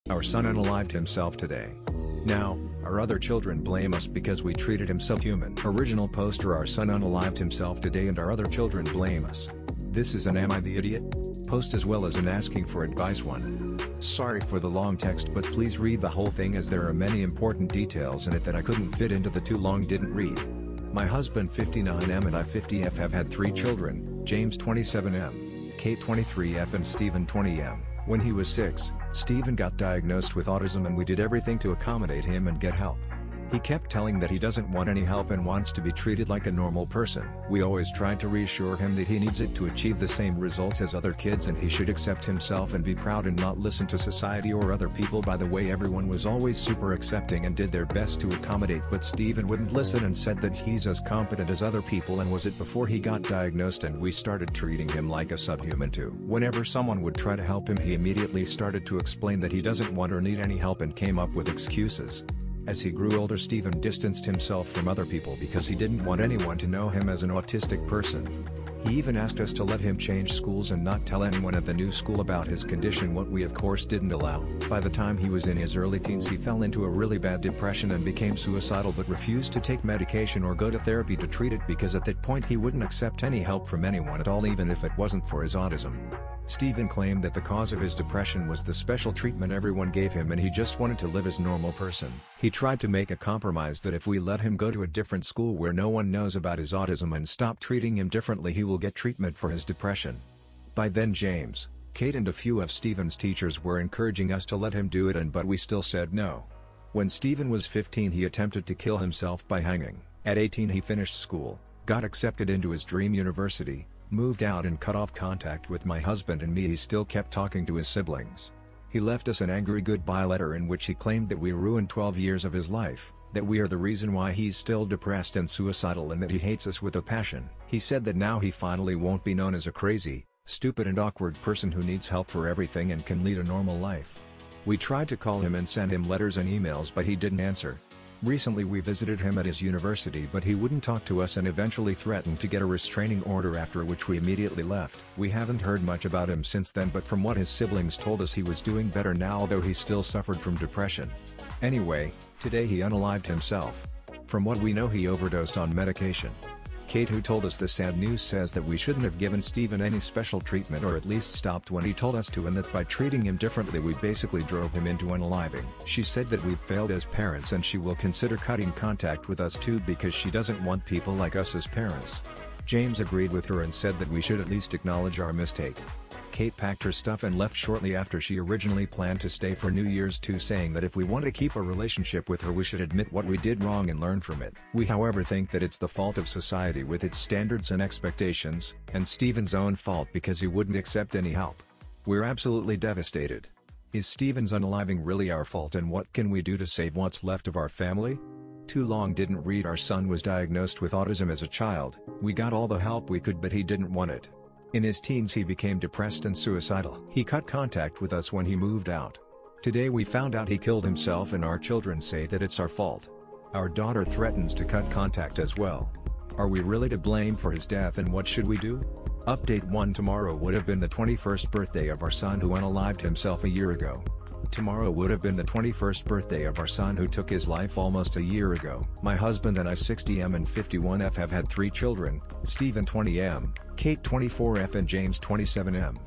Our son unalived himself today. Now, our other children blame us because we treated him subhuman. Original poster: our son unalived himself today and our other children blame us. This is an "Am I the Idiot?" post as well as an asking for advice one. Sorry for the long text, but please read the whole thing as there are many important details in it that I couldn't fit into the too long didn't read. My husband 59M and I 50F have had 3 children, James 27M, Kate 23F and Stephen 20M. When he was 6, Stephen got diagnosed with autism and we did everything to accommodate him and get help. He kept telling that he doesn't want any help and wants to be treated like a normal person. We always tried to reassure him that he needs it to achieve the same results as other kids and he should accept himself and be proud and not listen to society or other people. By the way, everyone was always super accepting and did their best to accommodate, but Stephen wouldn't listen and said that he's as competent as other people, and was it before he got diagnosed and we started treating him like a subhuman too. Whenever someone would try to help him, he immediately started to explain that he doesn't want or need any help and came up with excuses. As he grew older, Stephen distanced himself from other people because he didn't want anyone to know him as an autistic person. He even asked us to let him change schools and not tell anyone at the new school about his condition, what we of course didn't allow. By the time he was in his early teens, he fell into a really bad depression and became suicidal, but refused to take medication or go to therapy to treat it because at that point he wouldn't accept any help from anyone at all, even if it wasn't for his autism. Stephen claimed that the cause of his depression was the special treatment everyone gave him and he just wanted to live as a normal person. He tried to make a compromise that if we let him go to a different school where no one knows about his autism and stop treating him differently, he will get treatment for his depression. By then James, Kate and a few of Stephen's teachers were encouraging us to let him do it, but we still said no. When Stephen was 15, he attempted to kill himself by hanging. At 18 he finished school, got accepted into his dream university, moved out and cut off contact with my husband and me. He still kept talking to his siblings. He left us an angry goodbye letter in which he claimed that we ruined 12 years of his life, that we are the reason why he's still depressed and suicidal, and that he hates us with a passion. He said that now he finally won't be known as a crazy, stupid and awkward person who needs help for everything and can lead a normal life. We tried to call him and send him letters and emails, but he didn't answer. Recently we visited him at his university, but he wouldn't talk to us and eventually threatened to get a restraining order, after which we immediately left. We haven't heard much about him since then, but from what his siblings told us, he was doing better now, though he still suffered from depression. Anyway, today he unalived himself. From what we know, he overdosed on medication. Kate, who told us the sad news, says that we shouldn't have given Stephen any special treatment, or at least stopped when he told us to, and that by treating him differently we basically drove him into unaliving. She said that we've failed as parents and she will consider cutting contact with us too because she doesn't want people like us as parents. James agreed with her and said that we should at least acknowledge our mistake. Kate packed her stuff and left shortly after she originally planned to stay for New Year's too, saying that if we want to keep a relationship with her we should admit what we did wrong and learn from it. We however think that it's the fault of society with its standards and expectations, and Stephen's own fault because he wouldn't accept any help. We're absolutely devastated. Is Stephen's unaliving really our fault, and what can we do to save what's left of our family? Too long didn't read. Our son was diagnosed with autism as a child. We got all the help we could, but he didn't want it. In his teens he became depressed and suicidal. He cut contact with us when he moved out. Today we found out he killed himself and our children say that it's our fault. Our daughter threatens to cut contact as well. Are we really to blame for his death, and what should we do? Update 1: tomorrow would have been the 21st birthday of our son who unalived himself a year ago. Tomorrow would have been the 21st birthday of our son who took his life almost a year ago. My husband and I 60M and 51F have had 3 children, Stephen 20M, Kate 24F and James 27M.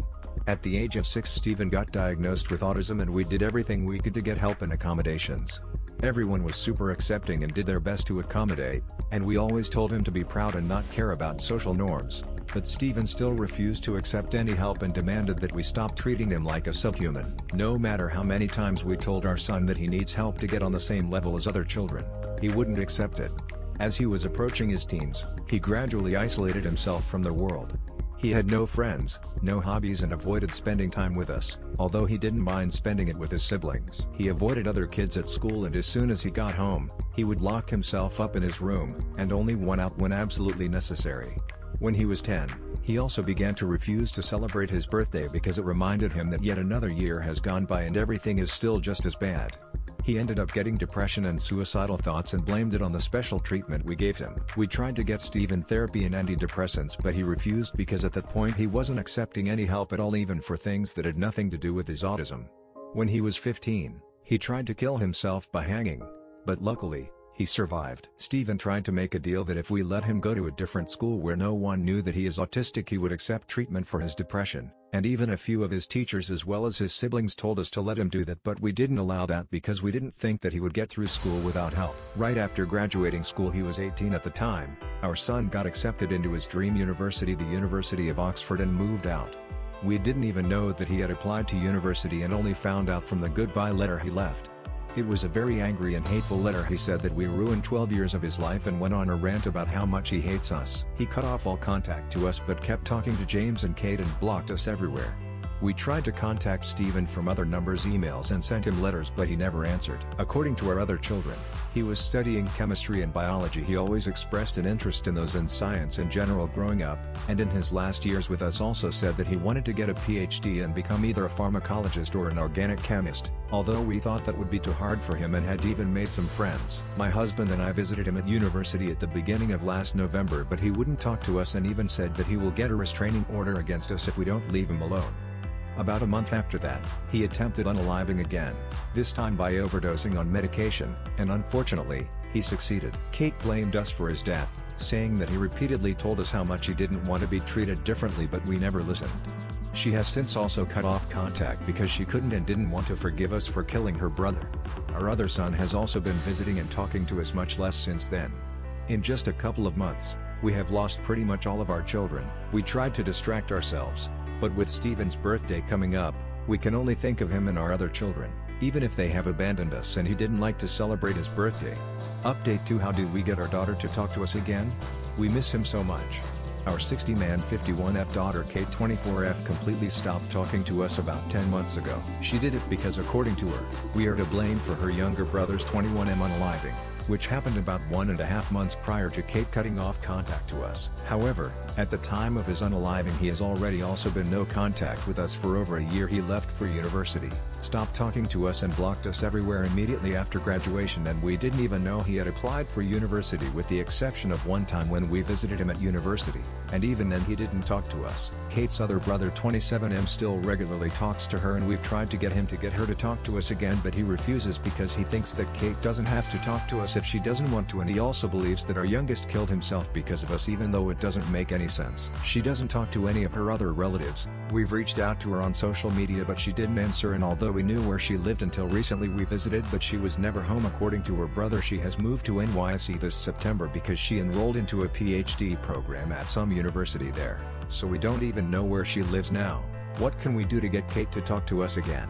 At the age of 6 Stephen got diagnosed with autism and we did everything we could to get help and accommodations. Everyone was super accepting and did their best to accommodate, and we always told him to be proud and not care about social norms. But Stephen still refused to accept any help and demanded that we stop treating him like a subhuman. No matter how many times we told our son that he needs help to get on the same level as other children, he wouldn't accept it. As he was approaching his teens, he gradually isolated himself from the world. He had no friends, no hobbies, and avoided spending time with us, although he didn't mind spending it with his siblings. He avoided other kids at school, and as soon as he got home, he would lock himself up in his room, and only went out when absolutely necessary. When he was 10, he also began to refuse to celebrate his birthday because it reminded him that yet another year has gone by and everything is still just as bad. He ended up getting depression and suicidal thoughts and blamed it on the special treatment we gave him. We tried to get Stephen therapy and antidepressants, but he refused because at that point he wasn't accepting any help at all, even for things that had nothing to do with his autism. When he was 15, he tried to kill himself by hanging, but luckily, he survived. Steven tried to make a deal that if we let him go to a different school where no one knew that he is autistic, he would accept treatment for his depression, and even a few of his teachers as well as his siblings told us to let him do that, but we didn't allow that because we didn't think that he would get through school without help. Right after graduating school, he was 18 at the time, our son got accepted into his dream university, the University of Oxford, and moved out. We didn't even know that he had applied to university and only found out from the goodbye letter he left. It was a very angry and hateful letter. He said that we ruined 12 years of his life and went on a rant about how much he hates us. He cut off all contact to us but kept talking to James and Kate and blocked us everywhere. We tried to contact Steven from other numbers, emails, and sent him letters, but he never answered. According to our other children, he was studying chemistry and biology. He always expressed an interest in those and science in general growing up, and in his last years with us also said that he wanted to get a PhD and become either a pharmacologist or an organic chemist, although we thought that would be too hard for him and had even made some friends. My husband and I visited him at university at the beginning of last November, but he wouldn't talk to us and even said that he will get a restraining order against us if we don't leave him alone. About a month after that, he attempted unaliving again, this time by overdosing on medication, and unfortunately, he succeeded. Kate blamed us for his death, saying that he repeatedly told us how much he didn't want to be treated differently, but we never listened. She has since also cut off contact because she couldn't and didn't want to forgive us for killing her brother. Our other son has also been visiting and talking to us much less since then. In just a couple of months, we have lost pretty much all of our children. We tried to distract ourselves, but with Steven's birthday coming up, we can only think of him and our other children, even if they have abandoned us and he didn't like to celebrate his birthday. Update 2: How did we get our daughter to talk to us again? We miss him so much. Our 60-man 51F daughter Kate 24F completely stopped talking to us about 10 months ago. She did it because, according to her, we are to blame for her younger brother's 21M unaliving, which happened about 1.5 months prior to Kate cutting off contact to us. However, at the time of his unaliving he has already also been no contact with us for over a year. He left for university, stopped talking to us and blocked us everywhere immediately after graduation, and we didn't even know he had applied for university with the exception of one time when we visited him at university, and even then he didn't talk to us. Kate's other brother 27M still regularly talks to her, and we've tried to get him to get her to talk to us again, but he refuses because he thinks that Kate doesn't have to talk to us if she doesn't want to, and he also believes that our youngest killed himself because of us, even though it doesn't make any sense. She doesn't talk to any of her other relatives. We've reached out to her on social media but she didn't answer, and although we knew where she lived until recently, we visited but she was never home. According to her brother, she has moved to NYC this September because she enrolled into a PhD program at some university there, so we don't even know where she lives now. What can we do to get Kate to talk to us again?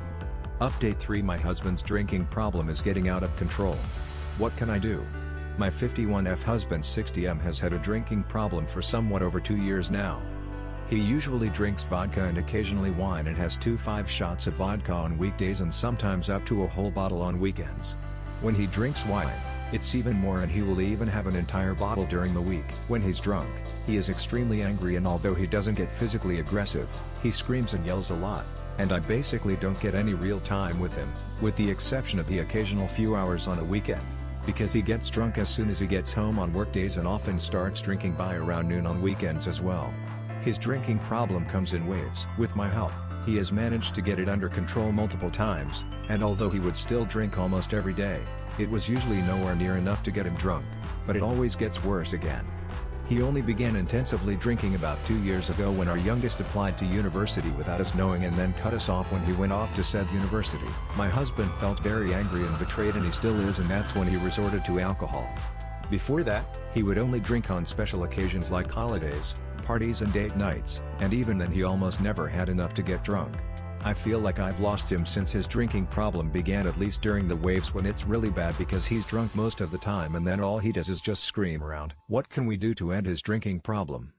Update 3: My husband's drinking problem is getting out of control. What can I do? My 51F husband 60M has had a drinking problem for somewhat over 2 years now. He usually drinks vodka and occasionally wine and has 5 shots of vodka on weekdays and sometimes up to a whole bottle on weekends. When he drinks wine, it's even more, and he will even have an entire bottle during the week. When he's drunk, he is extremely angry, and although he doesn't get physically aggressive, he screams and yells a lot, and I basically don't get any real time with him, with the exception of the occasional few hours on a weekend, because he gets drunk as soon as he gets home on workdays and often starts drinking by around noon on weekends as well. His drinking problem comes in waves. With my help, he has managed to get it under control multiple times, and although he would still drink almost every day, it was usually nowhere near enough to get him drunk, but it always gets worse again. He only began intensively drinking about 2 years ago when our youngest applied to university without us knowing, and then cut us off when he went off to said university. My husband felt very angry and betrayed, and he still is, and that's when he resorted to alcohol. Before that, he would only drink on special occasions like holidays, parties and date nights, and even then he almost never had enough to get drunk. I feel like I've lost him since his drinking problem began, at least during the waves when it's really bad, because he's drunk most of the time and then all he does is just scream around. What can we do to end his drinking problem?